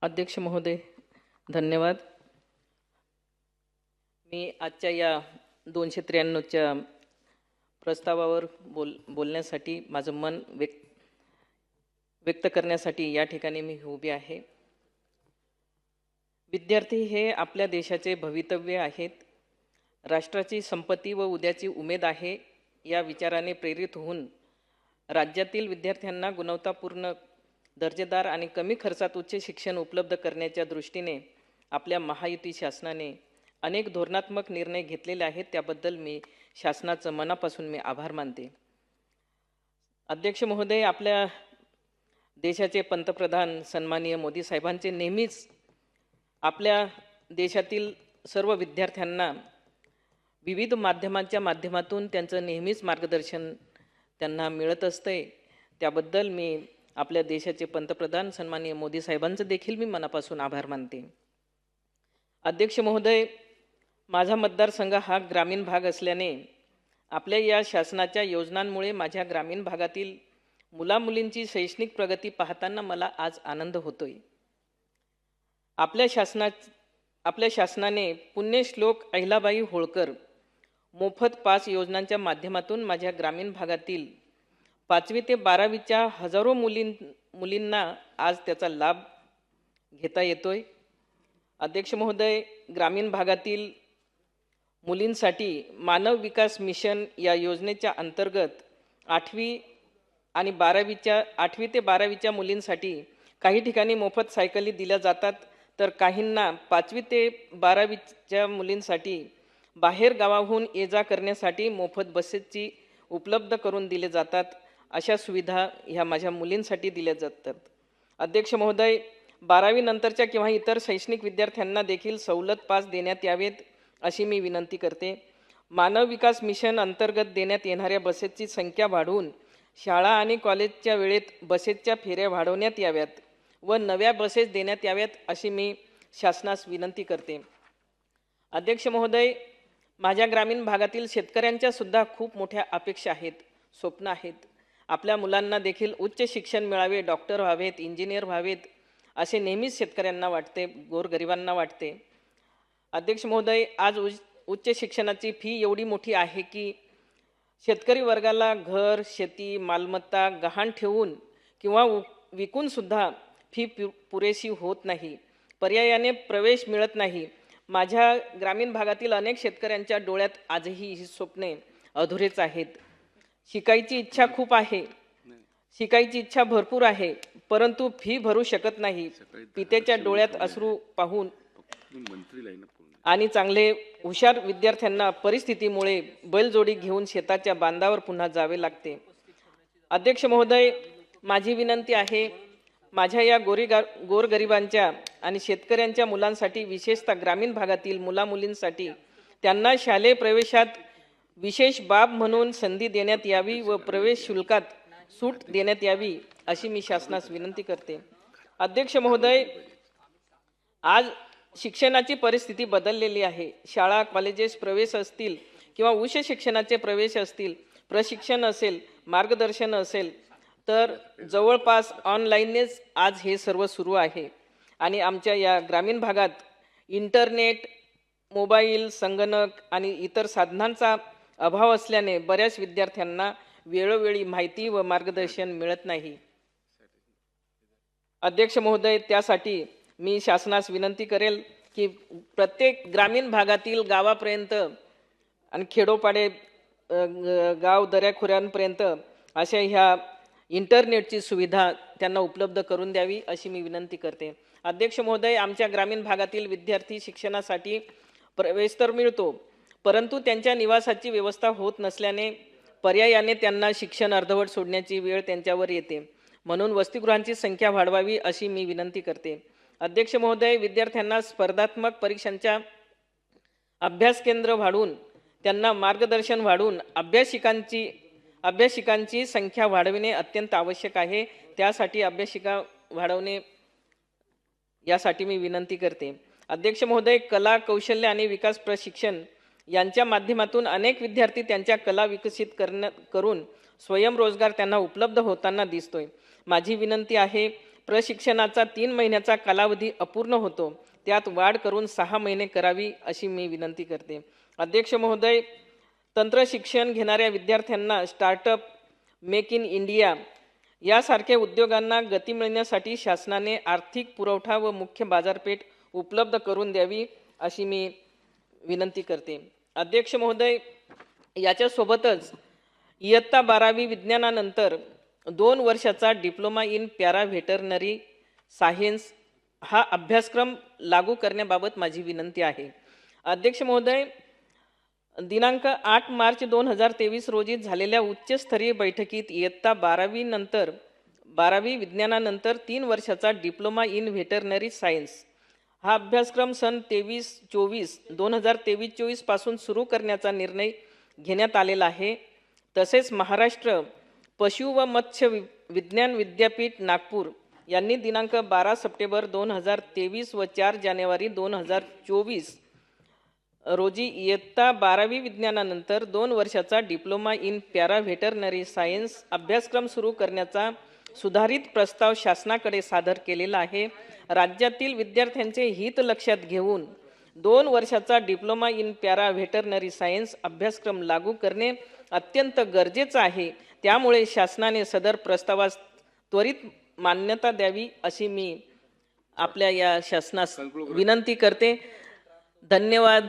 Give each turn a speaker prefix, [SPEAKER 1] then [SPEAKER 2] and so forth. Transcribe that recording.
[SPEAKER 1] अध्यक्ष महोदय, धन्यवाद. मी आजच्या या 293च्या प्रस्तावावर बोलण्यासाठी माझं मन व्यक्त करण्यासाठी या ठिकाणी मी उभी आहे. विद्यार्थी हे आपल्या देशाचे भवितव्य आहेत. राष्ट्राची संपत्ती व उद्याची उमेद आहे. या विचाराने प्रेरित होऊन राज्यातील विद्यार्थ्यांना गुणवत्तापूर्ण, दर्जेदार आणि कमी खर्चात उच्च शिक्षण उपलब्ध करण्याच्या दृष्टीने आपल्या महायुती शासनाने अनेक धोरणात्मक निर्णय घेतलेले आहेत. त्याबद्दल मी शासनाचं मनापासून मी आभार मानते. अध्यक्ष महोदय, आपल्या देशाचे पंतप्रधान सन्माननीय मोदी साहेबांचे नेहमीच आपल्या देशातील सर्व विद्यार्थ्यांना विविध माध्यमांच्या माध्यमातून त्यांचं नेहमीच मार्गदर्शन त्यांना मिळत असते. त्याबद्दल मी आपल्या देशाचे पंतप्रधान सन्माननीय मोदी साहेबांचं देखील मी मनापासून आभार मानते. अध्यक्ष महोदय, माझा मतदारसंघ हा ग्रामीण भाग असल्याने आपल्या या शासनाच्या योजनांमुळे माझ्या ग्रामीण भागातील मुलामुलींची शैक्षणिक प्रगती पाहताना मला आज आनंद होतोय. आपल्या शासनाने पुण्यश्लोक अहिल्याबाई होळकर मोफत पास योजनांच्या माध्यमातून माझ्या ग्रामीण भागातील 5वी ते 12वीच्या हजारो मुलींना आज त्याचा लाभ घेता येतोय. अध्यक्ष महोदय, ग्रामीण भागातील मुलींसाठी मानव विकास मिशन या योजनेच्या अंतर्गत 8वी ते 12वीच्या मुलींसाठी काही ठिकाणी मोफत सायकली दिल्या जातात, तर काहींना 5वी ते 12वीच्या मुलींसाठी बाहेर गावाहून ये जा करण्यासाठी मोफत बसेसची उपलब्ध करून दिले जातात. अशा सुविधा ह्या माझ्या मुलींसाठी दिल्या जातात. अध्यक्ष महोदय, 12वी नंतरच्या किंवा इतर शैक्षणिक विद्यार्थ्यांना देखील सवलत पास देण्यात यावेत अशी मी विनंती करते. मानव विकास मिशन अंतर्गत देण्यात येणाऱ्या बसेसची संख्या वाढवून शाळा आणि कॉलेजच्या वेळेत बसेसच्या फेऱ्या वाढवण्यात याव्यात व नव्या बसेस देण्यात याव्यात अशी मी शासनास विनंती करते. अध्यक्ष महोदय, माझ्या ग्रामीण भागातील शेतकऱ्यांच्या सुद्धा खूप मोठ्या अपेक्षा आहेत, स्वप्न आहेत. आपल्या मुलांना देखील उच्च शिक्षण मिळावे, डॉक्टर व्हावेत, इंजिनियर व्हावेत असे नेहमीच शेतकऱ्यांना वाटते, गोरगरिबांना वाटते. अध्यक्ष महोदय, आज उच्च शिक्षणाची फी एवढी मोठी आहे की शेतकरी वर्गाला घर, शेती, मालमत्ता गहाण ठेवून किंवा विकून सुद्धा फी पुरेशी होत नाही. पर्यायाने प्रवेश मिळत नाही. माझ्या ग्रामीण भागातील अनेक शेतकऱ्यांच्या डोळ्यात आजही ही स्वप्ने अधुरेच आहेत. शिकायची इच्छा खूप आहे, शिकायची इच्छा भरपूर आहे, परंतु फी भरू शकत नाही. पित्याच्या डोळ्यात अश्रू पाहून आणि चांगले हुशार विद्यार्थ्यांना परिस्थितीमुळे बैलजोडी घेऊन शेताच्या बांधावर पुन्हा जावे लागते. अध्यक्ष महोदय, माझी विनंती आहे, माझ्या या गोरगरिबांच्या आणि शेतकऱ्यांच्या मुलांसाठी, विशेषतः ग्रामीण भागातील मुलामुलींसाठी त्यांना शालेय प्रवेशात विशेष बाब म्हणून संधी देण्यात यावी व प्रवेश शुल्कात सूट देण्यात यावी अशी मी शासनास विनंती करते. अध्यक्ष महोदय, आज शिक्षणाची परिस्थिती बदललेली आहे. शाळा, कॉलेजेस प्रवेश असतील किंवा उच्च शिक्षणाचे प्रवेश असतील, प्रशिक्षण असेल, मार्गदर्शन असेल, तर जवळपास ऑनलाईनच आज हे सर्व सुरू आहे. आणि आमच्या या ग्रामीण भागात इंटरनेट, मोबाईल, संगणक आणि इतर साधनांचा अभाव असल्याने बऱ्याच विद्यार्थ्यांना वेळोवेळी माहिती व मार्गदर्शन मिळत नाही. अध्यक्ष महोदय, त्यासाठी मी शासनास विनंती करेल की प्रत्येक ग्रामीण भागातील गावापर्यंत आणि खेडोपाडे, गाव दऱ्याखोऱ्यांपर्यंत अशा ह्या इंटरनेटची सुविधा त्यांना उपलब्ध करून द्यावी अशी मी विनंती करते. अध्यक्ष महोदय, आमच्या ग्रामीण भागातील विद्यार्थी शिक्षणासाठी प्रवेश तर मिळतो, परंतु त्यांच्या निवासाची व्यवस्था होत नसल्याने पर्यायाने त्यांना शिक्षण अर्धवट सोडण्याची वेळ त्यांच्यावर येते. म्हणून वसतिगृहांची संख्या वाढवावी अशी मी विनंती करते. अध्यक्ष महोदय, विद्यार्थ्यांना स्पर्धात्मक परीक्षांच्या अभ्यास केंद्र वाढवून, त्यांना मार्गदर्शन वाढवून अभ्यासिकांची संख्या वाढविणे अत्यंत आवश्यक आहे. त्यासाठी अभ्यासिका वाढवणे यासाठी मी विनंती करते. अध्यक्ष महोदय, कला, कौशल्य आणि विकास प्रशिक्षण यांच्या माध्यमातून अनेक विद्यार्थी त्यांच्या कला विकसित करून स्वयंरोजगार त्यांना उपलब्ध होताना दिसतोय. माझी विनंती आहे, प्रशिक्षणाचा 3 महिन्याचा कालावधी अपूर्ण होतो, त्यात वाढ करून 6 महिने करावी अशी मी विनंती करते. अध्यक्ष महोदय, तंत्र शिक्षण घेणाऱ्या विद्यार्थ्यांना स्टार्टअप, मेक इन इंडिया यासारख्या उद्योगांना गती मिळण्यासाठी शासनाने आर्थिक पुरवठा व मुख्य बाजारपेठ उपलब्ध करून द्यावी अशी मी विनंती करते. अध्यक्ष महोदय, याच्यासोबतच इयत्ता 12वी विज्ञानानंतर 2 वर्षाचा diploma in para veterinary science हा अभ्यासक्रम लागू करण्याबाबत माझी विनंती आहे. अध्यक्ष महोदय, दिनांक 8 मार्च 2023 रोजी झालेल्या उच्चस्तरीय बैठकीत इयत्ता 12वी विज्ञानानंतर 3 वर्षाचा डिप्लोमा इन व्हेटरनरी सायन्स हा अभ्यासक्रम सन 2023-24 पासून सुरू करण्याचा निर्णय घेण्यात आलेला आहे. तसेच महाराष्ट्र पशु व मत्स्य विज्ञान विद्यापीठ नागपूर यांनी दिनांक 12 सप्टेंबर 2023 व 4 जानेवारी 2024 रोजी इयत्ता 12वी विज्ञानानंतर 2 वर्षाचा diploma in para veterinary science अभ्यासक्रम सुरू करण्याचा सुधारित प्रस्ताव शासनाकडे सादर केलेला आहे. राज्यातील विद्यार्थ्यांचे हित लक्षात घेऊन 2 वर्षाचा diploma in para veterinary science अभ्यासक्रम लागू करणे अत्यंत गरजेचं आहे. त्यामुळे शासनाने सदर प्रस्तावास त्वरित मान्यता द्यावी अशी मी आपल्या या शासनास विनंती करते. धन्यवाद.